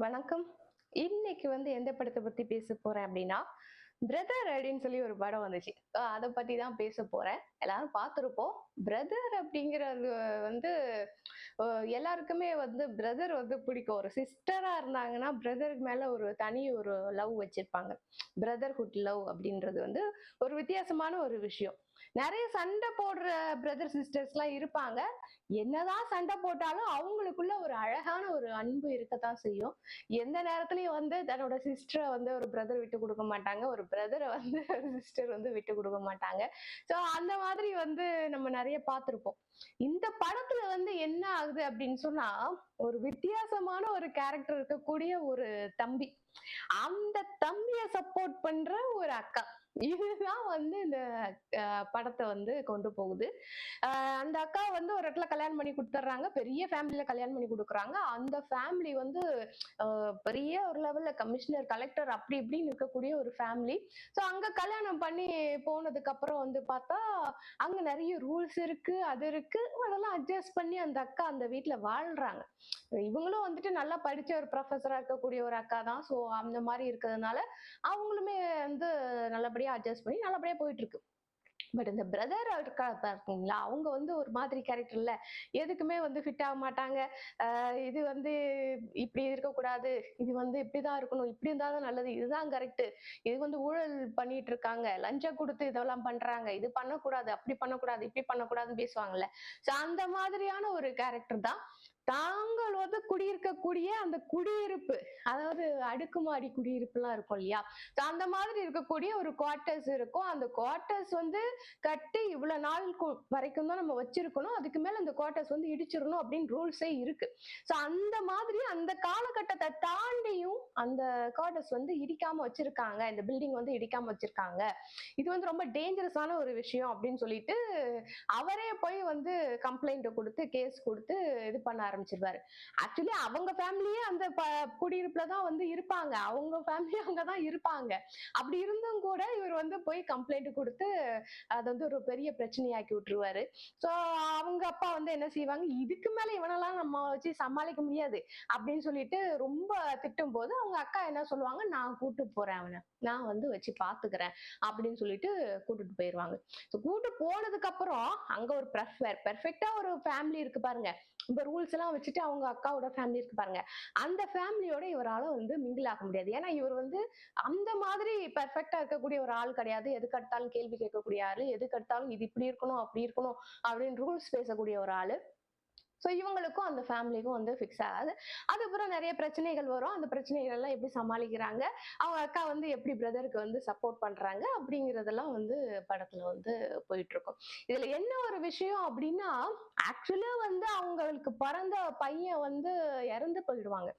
வணக்கம். இன்னைக்கு எந்த படத்த பத்தி பேச போறேன் அப்படின்னா, பிரதர் அப்படின்னு சொல்லி ஒரு படம் வந்துச்சு. அத பத்தி தான் பேச போறேன். எல்லாரும் பார்த்திருப்போம். பிரதர் அப்படிங்கிறது வந்து அ எல்லாருக்குமே பிரதர் பிடிக்கும். ஒரு சிஸ்டரா இருந்தாங்கன்னா, பிரதருக்கு மேல ஒரு தனி ஒரு லவ் வச்சிருப்பாங்க. பிரதர்ஹுட் லவ் அப்படின்றது ஒரு வித்தியாசமான ஒரு விஷயம். நெறைய சண்டை போடுற பிரதர் சிஸ்டர்ஸ்லாம் இருப்பாங்க. என்னதான் சண்டை போட்டாலும் அவங்களுக்குள்ள ஒரு அழகான ஒரு அன்பு இருக்கத்தான் செய்யும். எந்த நேரத்துலயும் தன்னோட சிஸ்டர ஒரு பிரதர் விட்டு குடுக்க மாட்டாங்க. ஒரு பிரதர ஒரு சிஸ்டர் விட்டு குடுக்க மாட்டாங்க. சோ அந்த மாதிரி நம்ம நெறைய பார்த்திருப்போம். இந்த படத்துல என்ன ஆகுது அப்படின்னு சொன்னா, ஒரு வித்தியாசமான ஒரு கேரக்டர் இருக்கக்கூடிய ஒரு தம்பி. அந்த தம்பிய சப்போர்ட் பண்ற ஒரு அக்கா. இதுதான் இந்த படத்த கொண்டு போகுது. அந்த அக்கா ஒரு இடத்துல கல்யாணம் பண்ணி குடுத்துடுறாங்க. பெரிய ஃபேமிலில கல்யாணம் பண்ணி குடுக்குறாங்க. அந்த ஃபேமிலி பெரிய ஒரு லெவல்ல கமிஷனர், கலெக்டர் அப்படி இப்படின்னு இருக்கக்கூடிய ஒரு ஃபேமிலி. சோ அங்க கல்யாணம் பண்ணி போனதுக்கு அப்புறம் பார்த்தா, அங்க நெறைய ரூல்ஸ் இருக்கு, அது இருக்கு. அதெல்லாம் அட்ஜஸ்ட் பண்ணி அந்த அக்கா அந்த வீட்ல வாழ்றாங்க. இவங்களும் நல்லா படிச்ச ஒரு ப்ரொஃபஸரா இருக்கக்கூடிய ஒரு அக்கா தான். சோ அந்த மாரி இருக்கிறதுனால, அவங்களுமே நல்லபடியா அட்ஜஸ்ட் பண்ணி நல்லபடியா போயிட்டு இருக்கு. பட் இந்த பிரதர் இருக்கா பார்த்தீங்களா, அவங்க ஒரு மாதிரி கேரக்டர்ல எதுக்குமே ஃபிட் ஆக மாட்டாங்க. இது இப்படி இருக்கக்கூடாது, இது இப்படிதான் இருக்கணும், இப்படி இருந்தா தான் நல்லது, இதுதான் கரெக்ட், இது ஊழல் பண்ணிட்டு இருக்காங்க, லஞ்சம் கொடுத்து இதெல்லாம் பண்றாங்க, இது பண்ணக்கூடாது, அப்படி பண்ணக்கூடாது, இப்படி பண்ணக்கூடாதுன்னு பேசுவாங்கல்ல. சோ அந்த மாதிரியான ஒரு கேரக்டர் தான். தாங்கள் குடியிருக்கக்கூடிய அந்த குடியிருப்பு, அதாவது அடுக்குமாடி குடியிருப்புலாம் இருக்கும் இல்லையா, அந்த மாதிரி இருக்கக்கூடிய ஒரு குவார்டர்ஸ் இருக்கும். அந்த குவார்டர்ஸ் கட்டி இவ்வளவு நாள் வரைக்கும் தான் நம்ம வச்சிருக்கணும், அதுக்கு மேல அந்த குவார்டர்ஸ் இடிச்சிடணும் அப்படின்னு ரூல்ஸே இருக்கு. சோ அந்த மாதிரி அந்த காலகட்டத்தை தாண்டியும் அந்த குவார்டர்ஸ் இடிக்காம வச்சிருக்காங்க, இந்த பில்டிங் இடிக்காம வச்சிருக்காங்க. இது ரொம்ப டேஞ்சரஸான ஒரு விஷயம் அப்படின்னு சொல்லிட்டு அவரே போய் கம்ப்ளைண்ட் கொடுத்து கேஸ் கொடுத்து இது பண்ண ஆரம்பிச்சிருவாரு. ஆக்சுவலி அவங்க ஃபேமிலியே அந்த குடியிருப்புல தான் இருப்பாங்க, அவங்க ஃபேமிலி அங்கதான் இருப்பாங்க. அப்படி இருந்தும் கூட இவர் போய் கம்ப்ளைண்ட் கொடுத்து அது ஒரு பெரிய பிரச்சனையாக்கி விட்டுருவாரு. சோ அவங்க அப்பா என்ன செய்வாங்க, இதுக்கு மேல இவனெல்லாம் நம்ம வச்சு சமாளிக்க முடியாது அப்படின்னு சொல்லிட்டு ரொம்ப திட்டும் போது அவங்க அக்கா என்ன சொல்லுவாங்க, நான் கூட்டு போறேன் அவனை, நான் வச்சு பாத்துக்கிறேன் அப்படின்னு சொல்லிட்டு கூட்டிட்டு போயிருவாங்க. கூட்டு போனதுக்கு அப்புறம் அங்க ஒரு பெர்ஃபெக்ட்டா ஒரு ஃபேமிலி இருக்கு பாருங்க. இந்த ரூல்ஸ் எல்லாம் வச்சுட்டு அவங்க அக்காவோட ஃபேமிலி இருக்கு பாருங்க. அந்த ஃபேமிலியோட இவரால மிங்கிள் ஆக முடியாது. ஏன்னா இவர் அந்த மாதிரி பெர்ஃபெக்ட்டா இருக்கக்கூடிய ஒரு ஆள் கிடையாது. எதுக்கு எடுத்தாலும் கேள்வி கேட்கக்கூடிய ஆளு, எதுக்கு எடுத்தாலும் இது இப்படி இருக்கணும், அப்படி இருக்கணும் அப்படின்னு ரூல்ஸ் பேசக்கூடிய ஒரு ஆளு. சோ இவங்களுக்கும் அந்த ஃபேமிலிக்கும் ஃபிக்ஸ் ஆகாது. அதுக்கப்புறம் நிறைய பிரச்சனைகள் வரும். அந்த பிரச்சனைகள் எல்லாம் எப்படி சமாளிக்கிறாங்க, அவங்க அக்கா எப்படி பிரதருக்கு சப்போர்ட் பண்றாங்க அப்படிங்கறதெல்லாம் படத்துல போயிட்டு இருக்கும். இதுல என்ன ஒரு விஷயம் அப்படின்னா, ஆக்சுவலா அவங்களுக்கு பிறந்த பையன் இறந்து போயிடுவாங்க.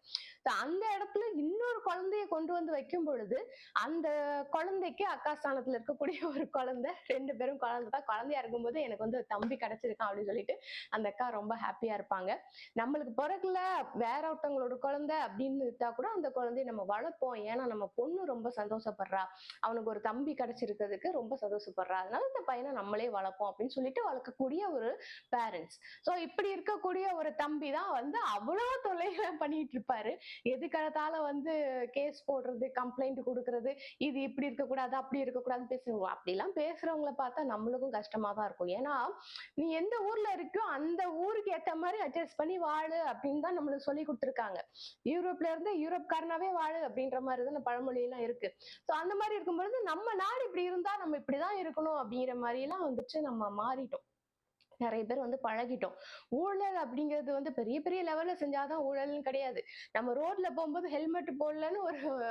அந்த இடத்துல இன்னொரு குழந்தைய கொண்டு வைக்கும் பொழுது, அந்த குழந்தைக்கு அக்கா ஸ்தானத்துல இருக்கக்கூடிய ஒரு குழந்தை, 2 பேரும் குழந்தை தான். குழந்தையா இருக்கும்போது எனக்கு தம்பி கிடைச்சிருக்கான் அப்படின்னு சொல்லிட்டு அந்த அக்கா ரொம்ப ஹாப்பியா இருப்பாங்க. நம்மளுக்கு பிறகுல வேற ஒருத்தவங்களோட குழந்தை அப்படின்னு இருந்தா கூட அந்த குழந்தைய நம்ம வளர்ப்போம். ஏன்னா நம்ம பொண்ணு ரொம்ப சந்தோஷப்படுறா, அவனுக்கு ஒரு தம்பி கிடைச்சிருக்கிறதுக்கு ரொம்ப சந்தோஷப்படுறா, அதனால இந்த பையனை நம்மளே வளர்ப்போம் அப்படின்னு சொல்லிட்டு வளர்க்கக்கூடிய ஒரு பேரண்ட்ஸ். சோ இப்படி இருக்கக்கூடிய ஒரு தம்பி தான் அவ்வளவு தொல்லைகளை பண்ணிட்டு இருப்பாரு. எதுக்கெடுத்தாலும் கேஸ் போடுறது, கம்ப்ளைண்ட் கொடுக்கறது, இது இப்படி இருக்கக்கூடாது, அப்படி இருக்கக்கூடாதுன்னு பேசுவோம். அப்படிலாம் பேசுறவங்கள பார்த்தா நம்மளுக்கும் கஷ்டமா தான் இருக்கும். ஏன்னா நீ எந்த ஊர்ல இருக்கோ அந்த ஊருக்கு ஏத்த மாதிரி அட்ஜஸ்ட் பண்ணி வாழு அப்படின்னு தான் நம்மளுக்கு சொல்லி கொடுத்துருக்காங்க. யூரோப்ல இருந்து யூரோப்காரனாவே வாழு அப்படின்ற மாதிரி தான் பழமொழி எல்லாம் இருக்கு. சோ அந்த மாதிரி இருக்கும்பொழுது நம்ம நாடு இப்படி இருந்தா நம்ம இப்படிதான் இருக்கணும் அப்படிங்கிற மாதிரி எல்லாம் நம்ம மாறிட்டோம். நிறைய பேர் பழகிட்டோம். ஊழல் அப்படிங்கிறது பெரிய பெரிய லெவல்ல செஞ்சாதான் ஊழல்னு கிடையாது. நம்ம ரோட்ல போகும்போது ஹெல்மெட் போடலன்னு ஒரு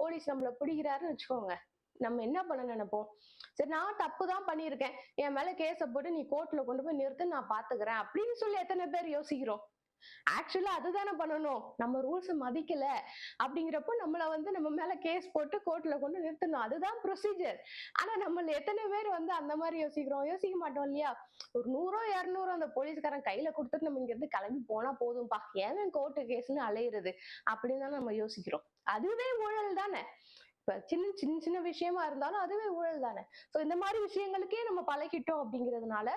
போலீஸ் நம்மள பிடிக்கிறாருன்னு வச்சுக்கோங்க, நம்ம என்ன பண்ண நினைப்போம், சரி நான் தப்பு தான் பண்ணியிருக்கேன், என் மேல கேஸ போட்டு நீ கோர்ட்ல கொண்டு போய் நிறுத்து, நான் பாத்துக்கிறேன் அப்படின்னு சொல்லி எத்தனை பேர் யோசிக்கிறோம். ஆக்சுவலா அதுதானே பண்ணணும். நம்ம ரூல்ஸ் மதிக்கல அப்படிங்கிறப்போ நம்மள நம்ம மேல கேஸ் போட்டு கோர்ட்ல கொண்டு நிறுத்தணும், அதுதான் ப்ரொசீஜர். ஆனா நம்ம எத்தனை பேர் அந்த மாதிரி யோசிக்கிறோம்? யோசிக்க மாட்டோம் இல்லையா? ஒரு 100 200 அந்த போலீஸ்காரன் கையில கொடுத்துட்டு நம்ம இங்க இருந்து கிளம்பி போனா போதும்பா, ஏன் கோர்ட்டு கேஸ்ன்னு அலையிறது அப்படின்னு தான் நம்ம யோசிக்கிறோம். அதுவே ஊழல் தானே. இப்ப சின்ன சின்ன சின்ன விஷயமா இருந்தாலும் அதுவே ஊழல் தானே. சோ இந்த மாதிரி விஷயங்களுக்கே நம்ம பழகிட்டோம் அப்படிங்கிறதுனால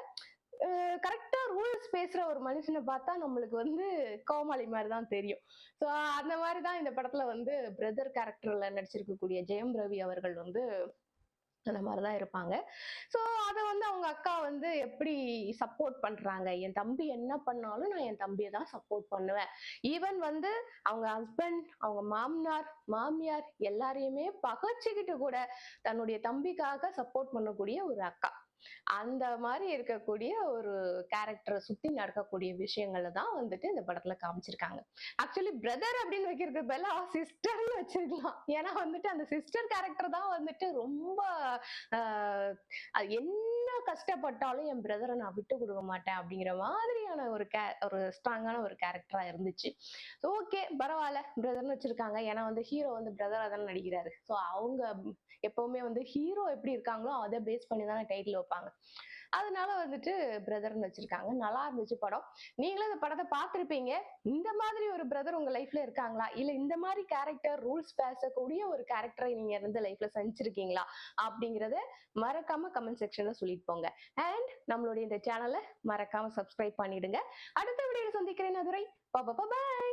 கரெக்டா ரூல்ஸ் பேசுற ஒரு மனுஷனை பார்த்தா நம்மளுக்கு வந்து கோமாளி மாதிரி தான் தெரியும். ஸோ அந்த மாதிரி தான் இந்த படத்துல வந்து பிரதர் கேரக்டர்ல நடிச்சிருக்கக்கூடிய ஜெயம் ரவி அவர்கள் வந்து அந்த மாதிரிதான் இருப்பாங்க. ஸோ அத வந்து அவங்க அக்கா வந்து எப்படி சப்போர்ட் பண்றாங்க. என் தம்பி என்ன பண்ணாலும் நான் என் தம்பிய தான் சப்போர்ட் பண்ணுவேன். ஈவன் வந்து அவங்க ஹஸ்பண்ட், அவங்க மாமனார், மாமியார் எல்லாரையுமே பகச்சுக்கிட்டு கூட தன்னுடைய தம்பிக்காக சப்போர்ட் பண்ணக்கூடிய ஒரு அக்கா. அந்த மாரி இருக்கக்கூடிய ஒரு கேரக்டர சுத்தி நடக்கக்கூடிய விஷயங்கள தான் வந்துட்டு இந்த படத்துல காமிச்சிருக்காங்க. ஆக்சுவலி பிரதர் அப்படின்னு வைக்கிறதுக்கு பதிலா சிஸ்டர்ன்னு வச்சிருக்கலாம். ஏன்னா வந்துட்டு அந்த சிஸ்டர் கேரக்டர் தான் வந்துட்டு ரொம்ப ஆ அது என்ன கஷ்டப்பட்டாலும் என் பிரதர நான் விட்டு குடுக்க மாட்டேன் அப்படிங்கிற மாதிரியான ஒரு ஸ்ட்ராங்கான ஒரு கேரக்டரா இருந்துச்சு. ஓகே பரவால்ல பிரதர்ன்னு வச்சிருக்காங்க. ஏன்னா வந்து ஹீரோ வந்து பிரதரா தானே நடிக்கிறாரு. ஸோ அவங்க எப்பவுமே வந்து ஹீரோ எப்படி இருக்காங்களோ அதை பேஸ் பண்ணி தானே டைட்டில் வைப்பாங்க. அதனால வந்துட்டு பிரதர்ன்னு வச்சிருக்காங்க. நல்லா இருந்துச்சு படம். நீங்களும் இந்த படத்தை பார்த்திருப்பீங்க. இந்த மாதிரி ஒரு பிரதர் உங்க லைஃப்ல இருக்காங்களா? இல்ல இந்த மாதிரி கேரக்டர் ரூல்ஸ் பேசக்கூடிய ஒரு கேரக்டரை நீங்க இருந்து லைஃப்ல செஞ்சிருக்கீங்களா? அப்படிங்கறத மறக்காம கமெண்ட் செக்ஷன்ல சொல்லிட்டு போங்க. அண்ட் நம்மளுடைய இந்த சேனலை மறக்காம சப்ஸ்கிரைப் பண்ணிடுங்க. அடுத்த வீடியோல சந்திக்கிறேன். அதுரை. பாய்.